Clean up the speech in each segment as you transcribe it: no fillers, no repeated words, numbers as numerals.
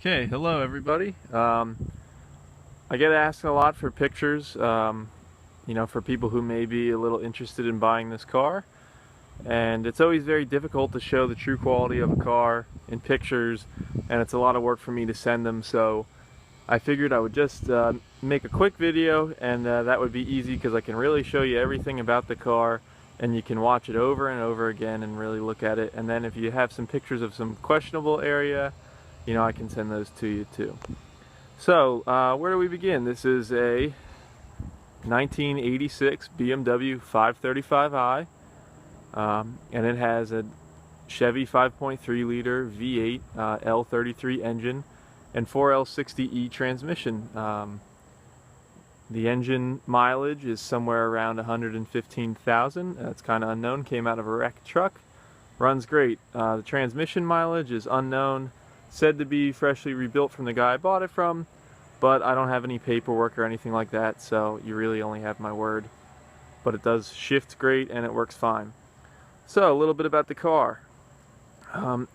Okay, hello everybody. I get asked a lot for pictures, for people who may be a little interested in buying this car. And it's always very difficult to show the true quality of a car in pictures, and it's a lot of work for me to send them. So I figured I would just make a quick video, and that would be easy because I can really show you everything about the car, and you can watch it over and over again and really look at it. And then if you have some pictures of some questionable area, I can send those to you too. So, where do we begin? This is a 1986 BMW 535i, and it has a Chevy 5.3 liter V8 L33 engine and 4L60E transmission. The engine mileage is somewhere around 115,000. That's kind of unknown. Came out of a wrecked truck. Runs great. The transmission mileage is unknown. Said to be freshly rebuilt from the guy I bought it from, but I don't have any paperwork or anything like that, so you really only have my word. But it does shift great and it works fine. So, a little bit about the car.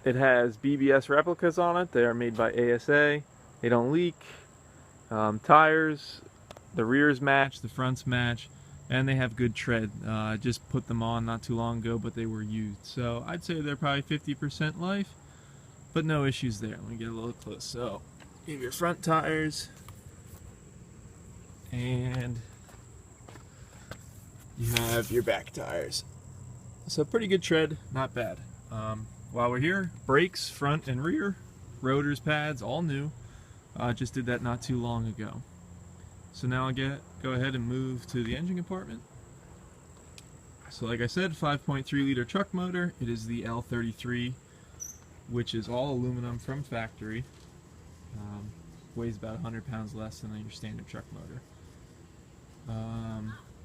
It has BBS replicas on it. They are made by ASA. They don't leak. Tires, the rears match, the fronts match, and they have good tread. I just put them on not too long ago, but they were used. So I'd say they're probably 50% life, but no issues there. Let me get a little close. So, you have your front tires, and you have your back tires. So pretty good tread, not bad. While we're here, brakes, front and rear, rotors, pads, all new. Just did that not too long ago. So now I'll go ahead and move to the engine compartment. So like I said, 5.3 liter truck motor. It is the L33, which is all aluminum from factory. Weighs about 100 pounds less than your standard truck motor.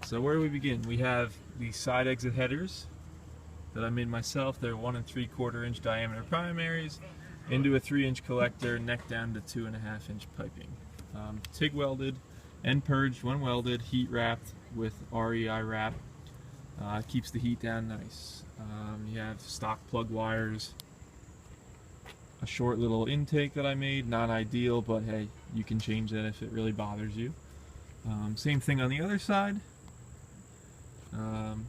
So where do we begin? We have the side exit headers that I made myself. They're 1 3/4 inch diameter primaries into a 3-inch collector, neck down to 2.5-inch piping. TIG welded, end purged when welded, heat wrapped with REI wrap. Keeps the heat down nice. You have stock plug wires, a short little intake that I made, not ideal, but hey, you can change that if it really bothers you. Same thing on the other side.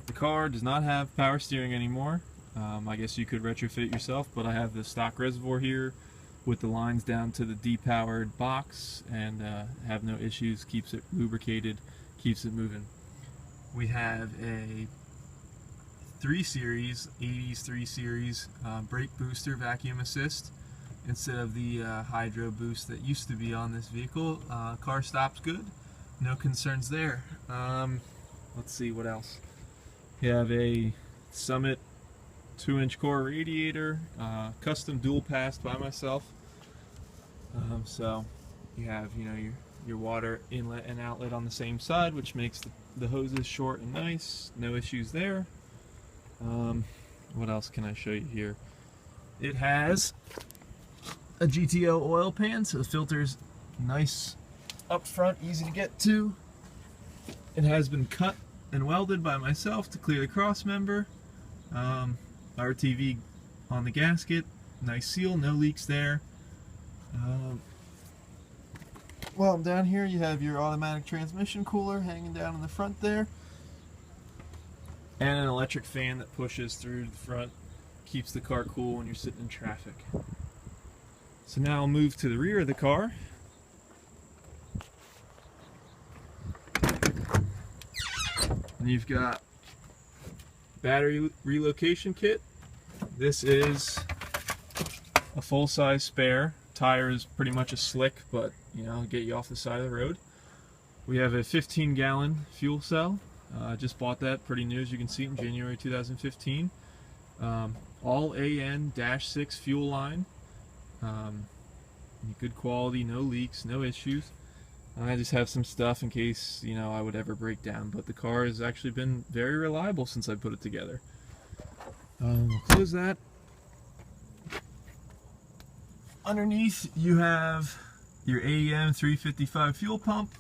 The car does not have power steering anymore. I guess you could retrofit it yourself, but I have the stock reservoir here with the lines down to the depowered box, and have no issues. Keeps it lubricated, keeps it moving. We have a 3 Series, 80s 3 Series brake booster vacuum assist instead of the hydro boost that used to be on this vehicle. Car stops good, no concerns there. Let's see what else. You have a Summit 2-inch core radiator, custom dual passed by myself. So you have your water inlet and outlet on the same side, which makes the hoses short and nice. No issues there. What else can I show you here? It has a GTO oil pan, so the filter's nice up front, easy to get to. It has been cut and welded by myself to clear the cross member. RTV on the gasket, nice seal, no leaks there. While I'm down here, you have your automatic transmission cooler hanging down in the front there, and an electric fan that pushes through the front, keeps the car cool when you're sitting in traffic. So now I'll move to the rear of the car. And you've got battery relocation kit. This is a full-size spare. Tire is pretty much a slick, but I'll get you off the side of the road. We have a 15-gallon fuel cell. Just bought that, pretty new as you can see, in January 2015. All AN-6 fuel line. Good quality, no leaks, no issues. I just have some stuff in case I would ever break down, but the car has actually been very reliable since I put it together. We'll close that. Underneath you have your AEM 355 fuel pump,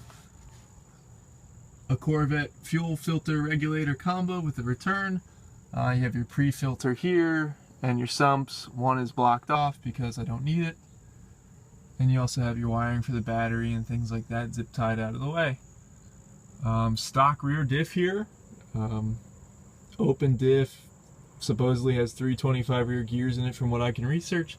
a Corvette fuel filter regulator combo with a return. You have your pre-filter here and your sumps. One is blocked off because I don't need it. And you also have your wiring for the battery and things like that zip tied out of the way. Stock rear diff here. Open diff. Supposedly has 325 rear gears in it from what I can research.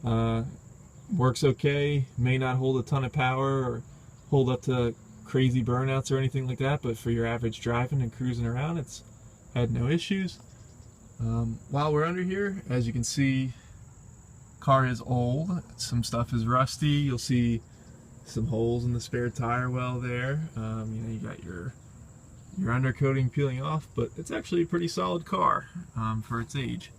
Works okay. May not hold a ton of power or hold up to crazy burnouts or anything like that, but for your average driving and cruising around, it's had no issues. While we're under here, as you can see, car is old. Some stuff is rusty. You'll see some holes in the spare tire well there. You got your undercoating peeling off, but it's actually a pretty solid car for its age.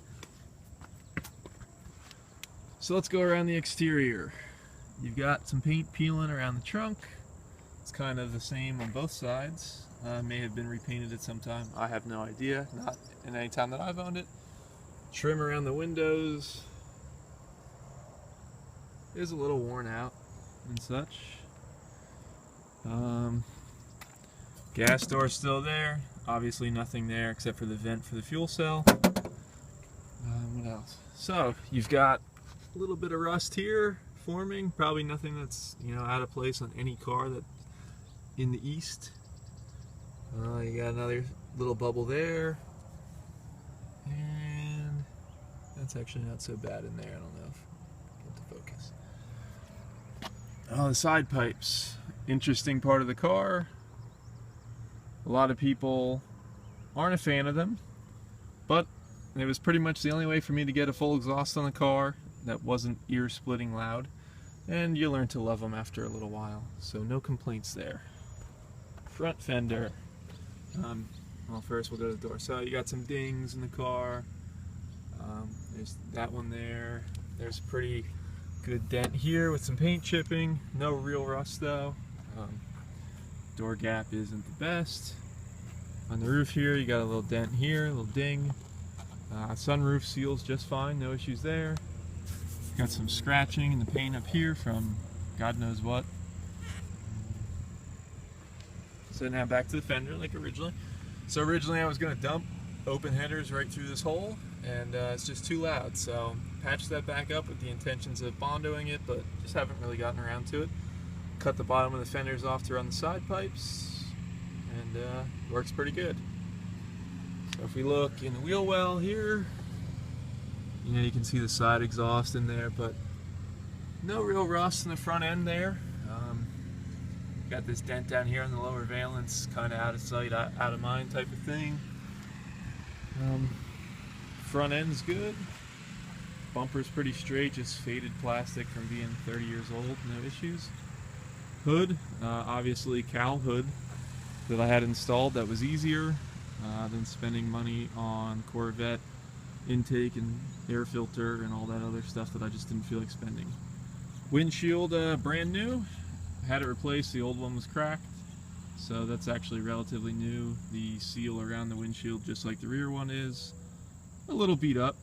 So let's go around the exterior. You've got some paint peeling around the trunk. It's kind of the same on both sides. May have been repainted at some time. I have no idea. Not in any time that I've owned it. Trim around the windows is a little worn out and such. Gas door still there. Obviously nothing there except for the vent for the fuel cell. What else? So you've got a little bit of rust here forming. Probably nothing that's out of place on any car that in the East. You got another little bubble there, and that's actually not so bad in there. I don't know if I get to focus. Oh, the side pipes. Interesting part of the car. A lot of people aren't a fan of them, but it was pretty much the only way for me to get a full exhaust on the car that wasn't ear-splitting loud, and you learn to love them after a little while, so no complaints there. Front fender. Well, first we'll go to the door. So you got some dings in the car. There's that one there. There's a pretty good dent here with some paint chipping. No real rust though. Door gap isn't the best. On the roof here, you got a little dent here, a little ding. Sunroof seals just fine, no issues there. Got some scratching in the paint up here from God knows what. So now back to the fender like originally. So originally I was going to dump open headers right through this hole, and it's just too loud. So patched that back up with the intentions of bondoing it, but just haven't really gotten around to it. Cut the bottom of the fenders off to run the side pipes, and works pretty good. So if we look in the wheel well here, you can see the side exhaust in there, but no real rust in the front end there. Got this dent down here on the lower valence, kind of out of sight, out of mind type of thing. Front end's good. Bumper's pretty straight, just faded plastic from being 30 years old, no issues. Hood, obviously cowl hood that I had installed. That was easier than spending money on Corvette intake and air filter and all that other stuff that I just didn't feel like spending. Windshield, brand new. Had it replaced, the old one was cracked, so that's actually relatively new. The seal around the windshield, just like the rear one is, a little beat up,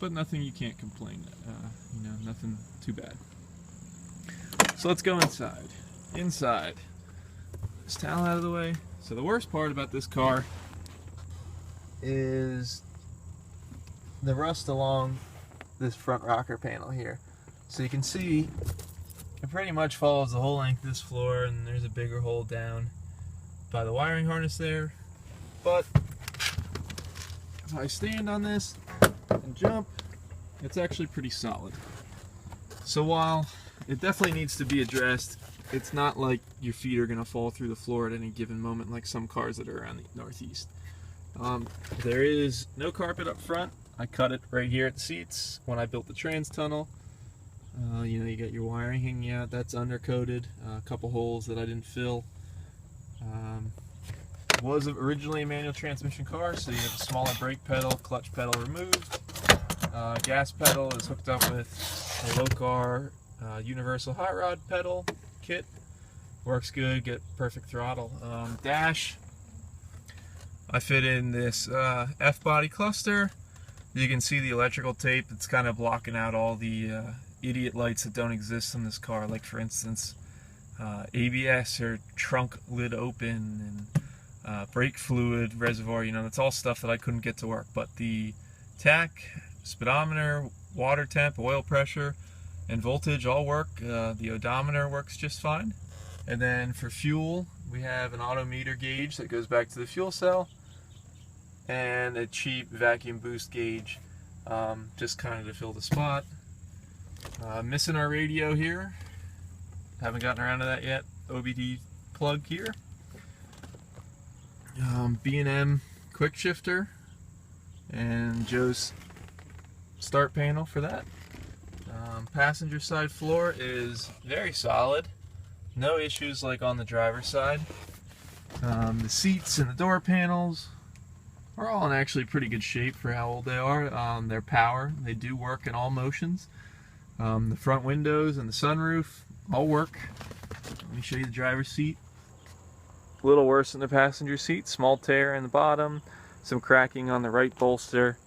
but nothing you can't complain, nothing too bad. So let's go inside. Inside, this towel out of the way. So the worst part about this car is the rust along this front rocker panel here. So you can see it pretty much follows the whole length of this floor, and there's a bigger hole down by the wiring harness there. But if I stand on this and jump, it's actually pretty solid. So while it definitely needs to be addressed, it's not like your feet are going to fall through the floor at any given moment like some cars that are around the Northeast. There is no carpet up front. I cut it right here at the seats when I built the trans tunnel. You got your wiring hanging out, that's undercoated, a couple holes that I didn't fill. It was originally a manual transmission car, so you have a smaller brake pedal, clutch pedal removed. Gas pedal is hooked up with a low-car universal hot rod pedal kit. Works good, get perfect throttle. Dash, I fit in this F-body cluster. You can see the electrical tape that's kind of blocking out all the idiot lights that don't exist in this car, like for instance ABS or trunk lid open and brake fluid reservoir. That's all stuff that I couldn't get to work. But the tach, speedometer, water temp, oil pressure, and voltage all work. The odometer works just fine. And then for fuel, we have an auto meter gauge that goes back to the fuel cell, and a cheap vacuum boost gauge, just kind of to fill the spot. Missing our radio here. Haven't gotten around to that yet. OBD plug here. B&M quick shifter, and Joe's start panel for that. Passenger side floor is very solid. No issues like on the driver's side. The seats and the door panels are all in actually pretty good shape for how old they are. They're power. They do work in all motions. The front windows and the sunroof all work. Let me show you the driver's seat. A little worse than the passenger seat. Small tear in the bottom. Some cracking on the right bolster.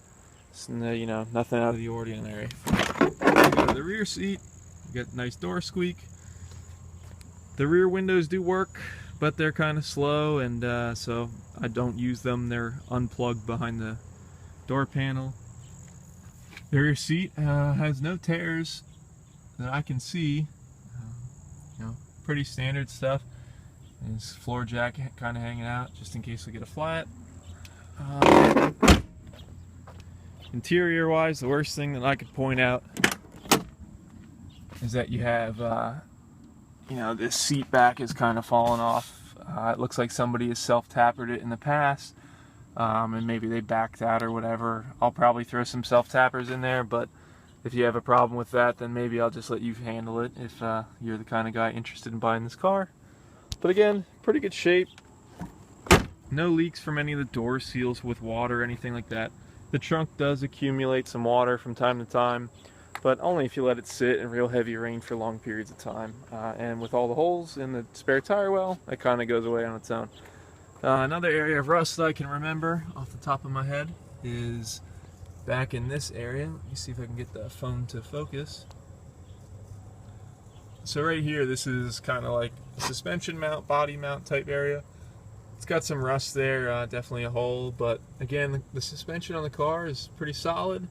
You know, nothing out of the ordinary. Go to the rear seat. You get a nice door squeak. The rear windows do work, but they're kind of slow, and so I don't use them. They're unplugged behind the door panel. The rear seat has no tears that I can see. You know, pretty standard stuff. There's floor jack kind of hanging out just in case we get a flat. Interior wise, the worst thing that I could point out is that you have you know, this seat back is kind of fallen off. It looks like somebody has self-tappered it in the past, and maybe they backed out or whatever. I'll probably throw some self-tappers in there, but if you have a problem with that, then maybe I'll just let you handle it if you're the kind of guy interested in buying this car. But again, pretty good shape. No leaks from any of the door seals with water or anything like that. The trunk does accumulate some water from time to time, but only if you let it sit in real heavy rain for long periods of time. And with all the holes in the spare tire well, it kind of goes away on its own. Another area of rust that I can remember off the top of my head is back in this area. Let me see if I can get the phone to focus. So right here, this is kind of like a suspension mount, body mount type area. It's got some rust there, definitely a hole, but again, the suspension on the car is pretty solid.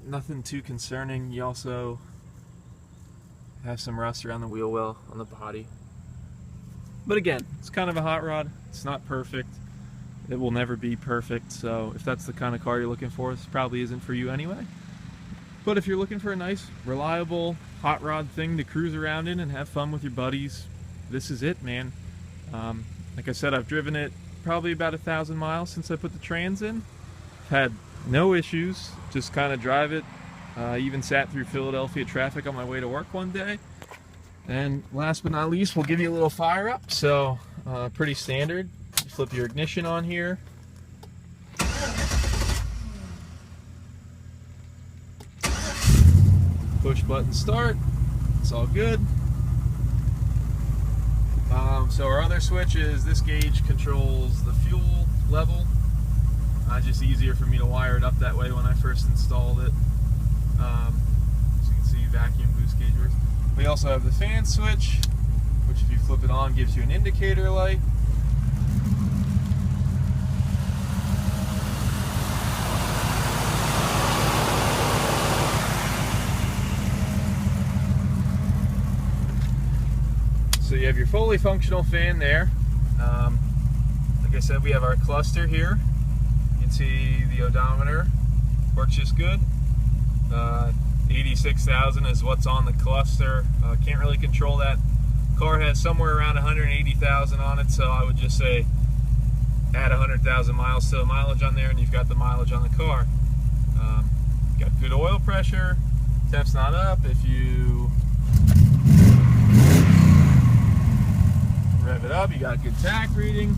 Nothing too concerning. You also have some rust around the wheel well on the body. But again, it's kind of a hot rod. It's not perfect. It will never be perfect, so if that's the kind of car you're looking for, this probably isn't for you anyway. But if you're looking for a nice, reliable, hot rod thing to cruise around in and have fun with your buddies, this is it, man. Like I said, I've driven it probably about 1,000 miles since I put the trans in. I've had no issues, just kind of drive it. Even sat through Philadelphia traffic on my way to work one day. And last but not least, we'll give you a little fire up. So pretty standard. You flip your ignition on here. Push button start. It's all good. So our other switch is this gauge controls the fuel level. Just easier for me to wire it up that way when I first installed it. As you can see, vacuum boost gauge works. We also have the fan switch, which if you flip it on gives you an indicator light. So you have your fully functional fan there. Like I said, we have our cluster here. You can see the odometer works just good. 86,000 is what's on the cluster. Can't really control that. Car has somewhere around 180,000 on it, so I would just say add 100,000 miles to the mileage on there, and you've got the mileage on the car. Got good oil pressure. Temp's not up. If you rev it up, you got good tach reading.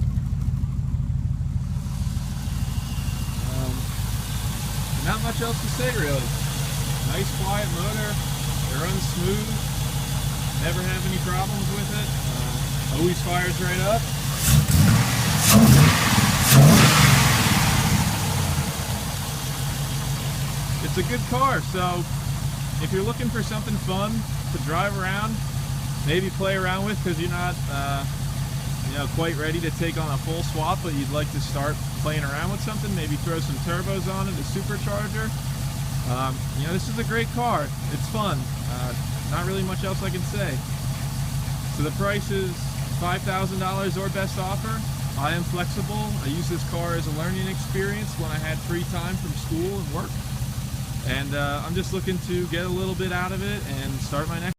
Not much else to say really. Nice quiet motor. It runs smooth. Never have any problems with it. Always fires right up. It's a good car, so if you're looking for something fun to drive around, maybe play around with because you're not quite ready to take on a full swap, but you'd like to start playing around with something, maybe throw some turbos on it, a supercharger. You know, this is a great car. It's fun. Not really much else I can say. So the price is $5,000 or best offer. I am flexible. I use this car as a learning experience when I had free time from school and work. And I'm just looking to get a little bit out of it and start my next